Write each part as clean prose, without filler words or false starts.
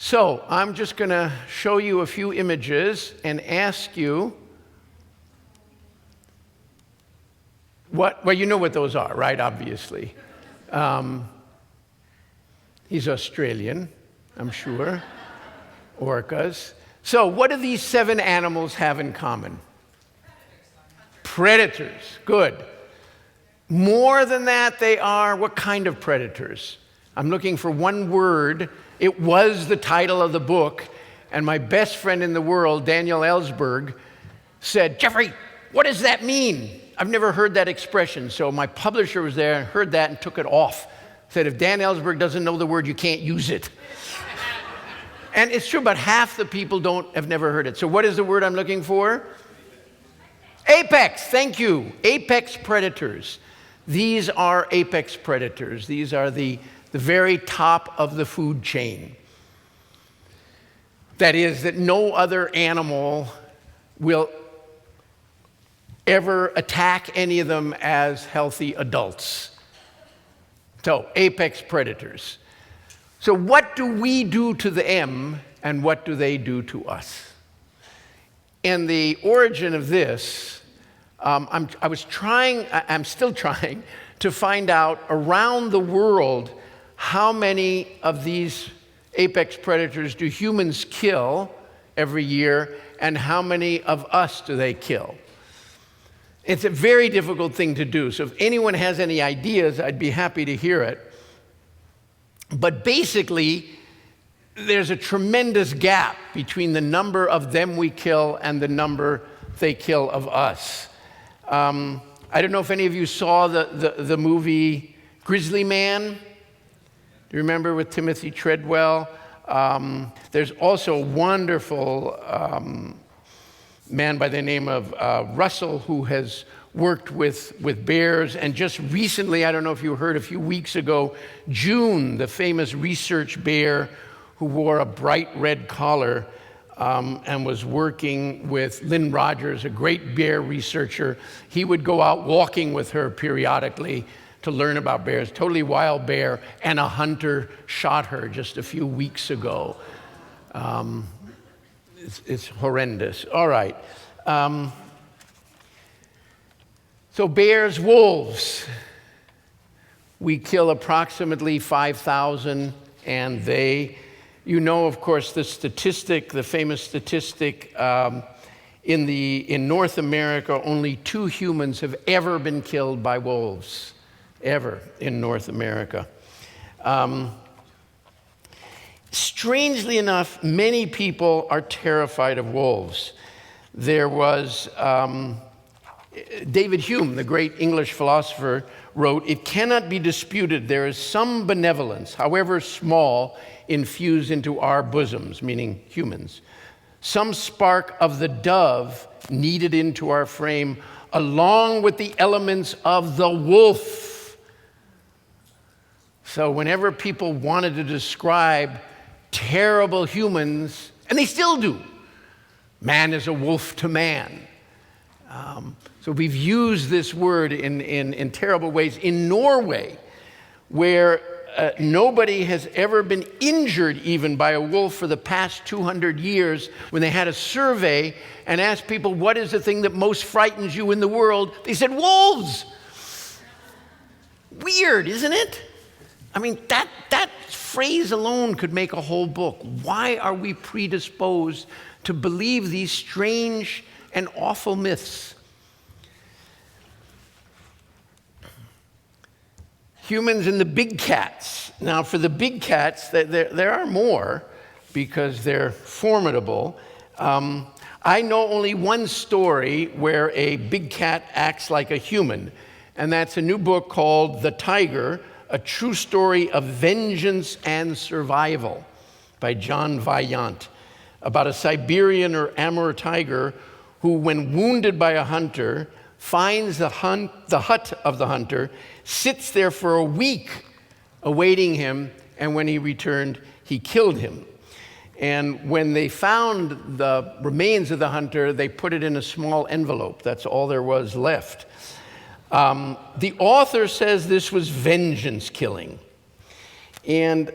So I'm just going to show you a few images and ask you well, you know what those are, right? Obviously. He's Australian, I'm sure. Orcas. So what do these 7 animals have in common? Predators. Good. More than that, they are what kind of predators? I'm looking for one word. It was the title of the book, and my best friend in the world, Daniel Ellsberg, said, "Jeffrey, what does that mean? I've never heard that expression." So my publisher was there and heard that and took it off. Said, if Dan Ellsberg doesn't know the word, you can't use it. And it's true, but half the people have never heard it. So what is the word I'm looking for? Apex, thank you. Apex predators. These are apex predators. These are the very top of the food chain. That is, that no other animal will ever attack any of them as healthy adults. So, apex predators. So what do we do to them, and what do they do to us? And the origin of this, I'm still trying to find out around the world how many of these apex predators do humans kill every year, and how many of us do they kill? It's a very difficult thing to do, so if anyone has any ideas, I'd be happy to hear it. But basically, there's a tremendous gap between the number of them we kill and the number they kill of us. I don't know if any of you saw the movie Grizzly Man. Do you remember, with Timothy Treadwell? There's also a wonderful man by the name of Russell, who has worked with bears. And just recently, I don't know if you heard, a few weeks ago, June, the famous research bear who wore a bright red collar and was working with Lynn Rogers, a great bear researcher. He would go out walking with her periodically to learn about bears. Totally wild bear, and a hunter shot her just a few weeks ago. It's horrendous. All right. So bears, wolves. We kill approximately 5,000, and you know, of course, the famous statistic, in North America, only 2 humans have ever been killed by wolves, ever, in North America. Strangely enough, many people are terrified of wolves. There was David Hume, the great English philosopher, wrote, "It cannot be disputed there is some benevolence, however small, infused into our bosoms," meaning humans. "Some spark of the dove kneaded into our frame, along with the elements of the wolf." So whenever people wanted to describe terrible humans, and they still do, man is a wolf to man. So we've used this word in terrible ways. In Norway, where nobody has ever been injured even by a wolf for the past 200 years, when they had a survey and asked people, what is the thing that most frightens you in the world? They said, wolves. Weird, isn't it? I mean, that phrase alone could make a whole book. Why are we predisposed to believe these strange and awful myths? Humans and the big cats. Now, for the big cats, there are more because they're formidable. I know only one story where a big cat acts like a human, and that's a new book called The Tiger, A True Story of Vengeance and Survival by John Vaillant, about a Siberian or Amur tiger who, when wounded by a hunter, finds the hut of the hunter, sits there for a week awaiting him, and when he returned, he killed him. And when they found the remains of the hunter, they put it in a small envelope. That's all there was left. The author says this was vengeance killing. And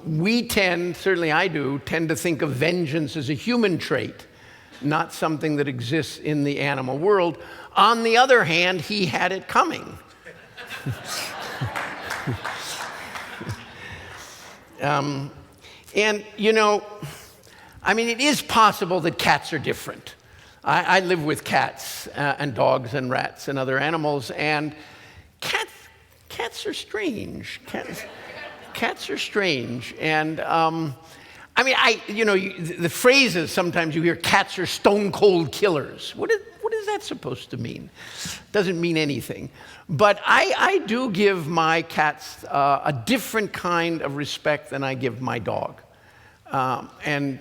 we tend, certainly I do, tend to think of vengeance as a human trait, not something that exists in the animal world. On the other hand, he had it coming. And, you know, I mean, it is possible that cats are different. I live with cats and dogs and rats and other animals, and cats are strange. Cats are strange. And, I mean, the phrases sometimes you hear, cats are stone cold killers. What is that supposed to mean? Doesn't mean anything. But I do give my cats a different kind of respect than I give my dog. And,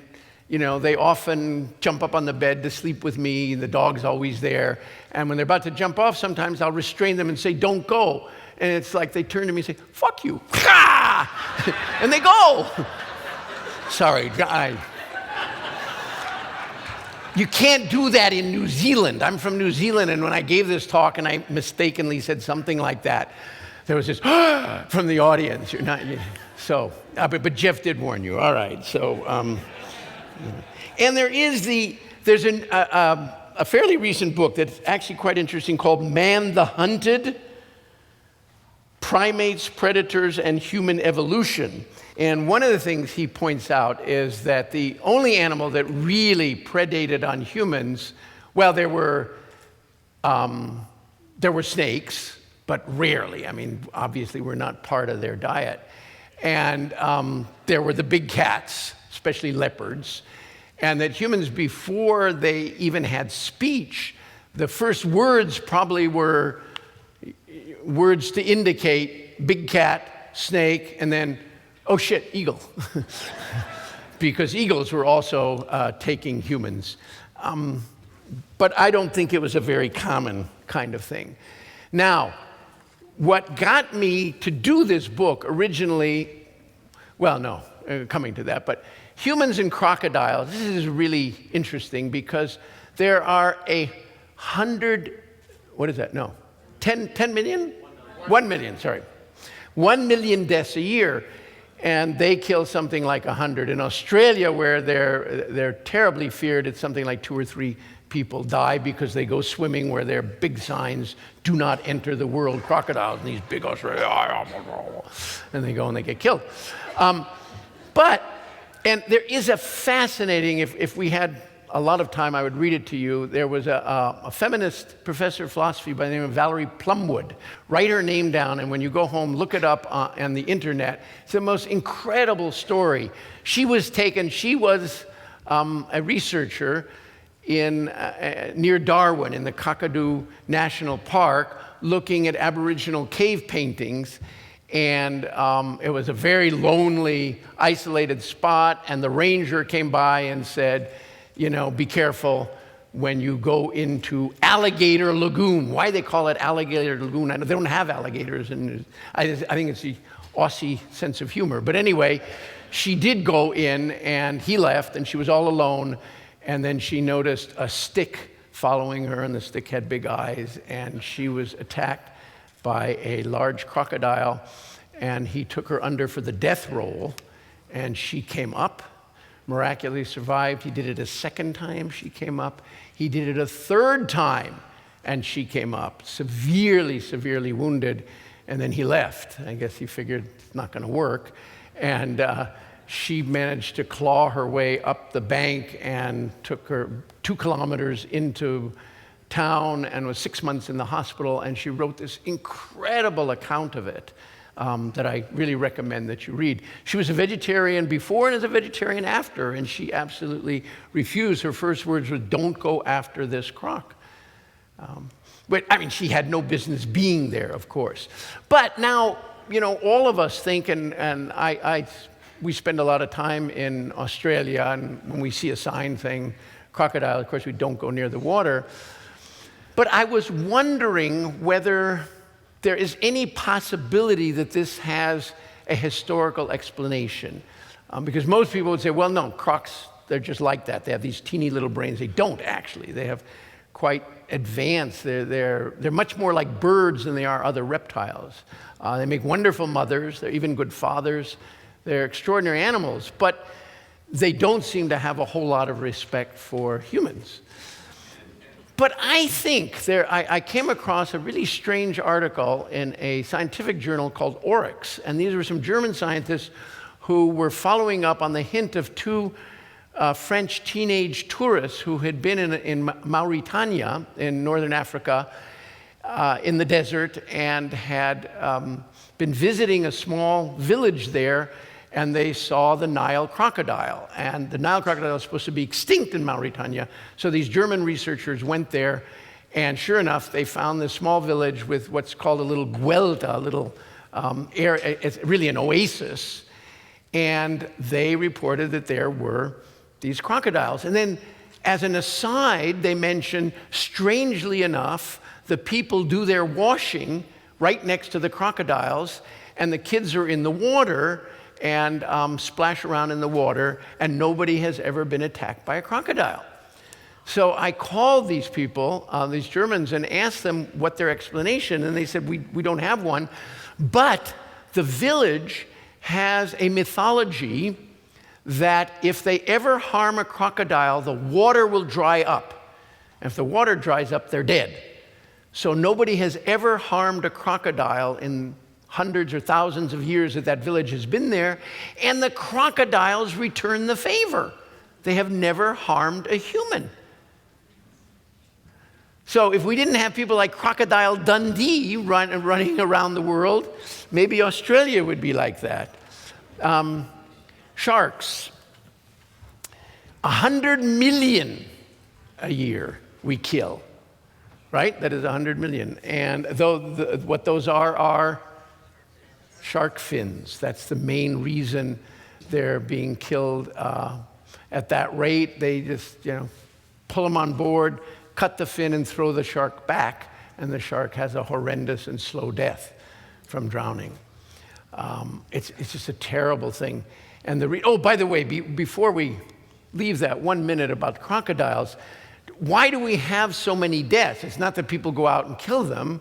you know, they often jump up on the bed to sleep with me. The dog's always there. And when they're about to jump off, sometimes I'll restrain them and say, don't go. And it's like they turn to me and say, fuck you. And they go. Sorry, you can't do that in New Zealand. I'm from New Zealand, and when I gave this talk and I mistakenly said something like that, there was this from the audience. You're not, but Jeff did warn you. All right, so, and there's a fairly recent book that's actually quite interesting called Man the Hunted: Primates, Predators, and Human Evolution. And one of the things he points out is that the only animal that really predated on humans, well, there were snakes, but rarely. I mean, obviously we're not part of their diet. And there were the big cats, especially leopards. And that humans, before they even had speech, the first words probably were words to indicate big cat, snake, and then, oh shit, eagle. Because eagles were also taking humans. But I don't think it was a very common kind of thing. Now, what got me to do this book originally, well, no, coming to that, but humans and crocodiles, this is really interesting because there are 100, what is that? No, 10 million? 1 million, sorry. 1 million deaths a year. And they kill something like 100. In Australia, where they're terribly feared, it's something like 2 or 3 people die because they go swimming where there are big signs, do not enter the world, crocodiles, and these big Australian, and they go and they get killed. And there is a fascinating, if we had a lot of time, I would read it to you. There was a feminist professor of philosophy by the name of Valerie Plumwood. Write her name down, and when you go home, look it up on the internet. It's the most incredible story. She was a researcher near Darwin in the Kakadu National Park, looking at Aboriginal cave paintings. And it was a very lonely, isolated spot, and the ranger came by and said, you know, be careful when you go into Alligator Lagoon. Why they call it Alligator Lagoon? I know they don't have alligators, and I think it's the Aussie sense of humor. But anyway, she did go in, and he left, and she was all alone. And then she noticed a stick following her, and the stick had big eyes, and she was attacked by a large crocodile, and he took her under for the death roll, and she came up. Miraculously survived. He did it a second time, she came up. He did it a third time, and she came up, severely, severely wounded, and then he left. I guess he figured it's not going to work. And she managed to claw her way up the bank and took her 2 kilometers into town and was 6 months in the hospital, and she wrote this incredible account of it. That I really recommend that you read. She was a vegetarian before and is a vegetarian after, and she absolutely refused. Her first words were, don't go after this croc. But I mean, she had no business being there, of course. But now, you know, all of us think, and we spend a lot of time in Australia, and when we see a sign saying crocodile, of course, we don't go near the water. But I was wondering whether there is any possibility that this has a historical explanation. Because most people would say, well, no, crocs, they're just like that. They have these teeny little brains. They don't actually. They have quite advanced. They're much more like birds than they are other reptiles. They make wonderful mothers. They're even good fathers. They're extraordinary animals, but they don't seem to have a whole lot of respect for humans. But I think I came across a really strange article in a scientific journal called Oryx, and these were some German scientists who were following up on the hint of two French teenage tourists who had been in Mauritania in northern Africa in the desert and had been visiting a small village there, and they saw the Nile crocodile. And the Nile crocodile is supposed to be extinct in Mauritania, so these German researchers went there, and sure enough, they found this small village with what's called a little guelta, a little area, it's really an oasis, and they reported that there were these crocodiles. And then, as an aside, they mentioned, strangely enough, the people do their washing right next to the crocodiles, and the kids are in the water and splash around in the water, and nobody has ever been attacked by a crocodile. So I called these people, these Germans, and asked them what their explanation, and they said, we don't have one, but the village has a mythology that if they ever harm a crocodile, the water will dry up. And if the water dries up, they're dead. So nobody has ever harmed a crocodile in hundreds or thousands of years that village has been there, and the crocodiles return the favor. They have never harmed a human. So if we didn't have people like Crocodile Dundee running around the world, maybe Australia would be like that. Sharks. 100 million a year we kill, right? That is 100 million. And what those are shark fins. That's the main reason they're being killed at that rate. They just, pull them on board, cut the fin, and throw the shark back, and the shark has a horrendous and slow death from drowning. It's just a terrible thing. And by the way, before we leave that 1 minute about crocodiles, why do we have so many deaths? It's not that people go out and kill them.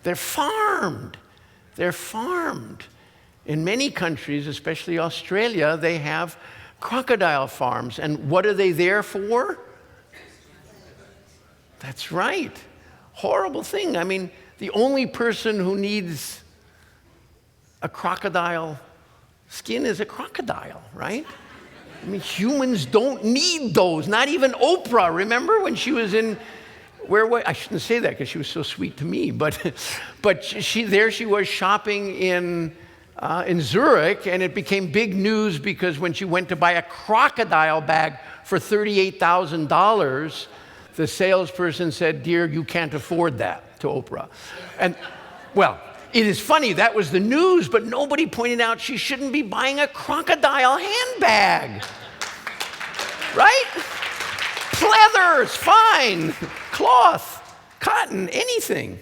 They're farmed. They're farmed. In many countries, especially Australia, they have crocodile farms. And what are they there for? That's right. Horrible thing. I mean, the only person who needs a crocodile skin is a crocodile, right? I mean, humans don't need those. Not even Oprah. Remember when she was in, I shouldn't say that because she was so sweet to me, but she was shopping in Zurich, and it became big news because when she went to buy a crocodile bag for $38,000, the salesperson said, "Dear, you can't afford that," to Oprah. And, well, it is funny, that was the news, but nobody pointed out she shouldn't be buying a crocodile handbag. Right? Pleather is fine. Cloth, cotton, anything.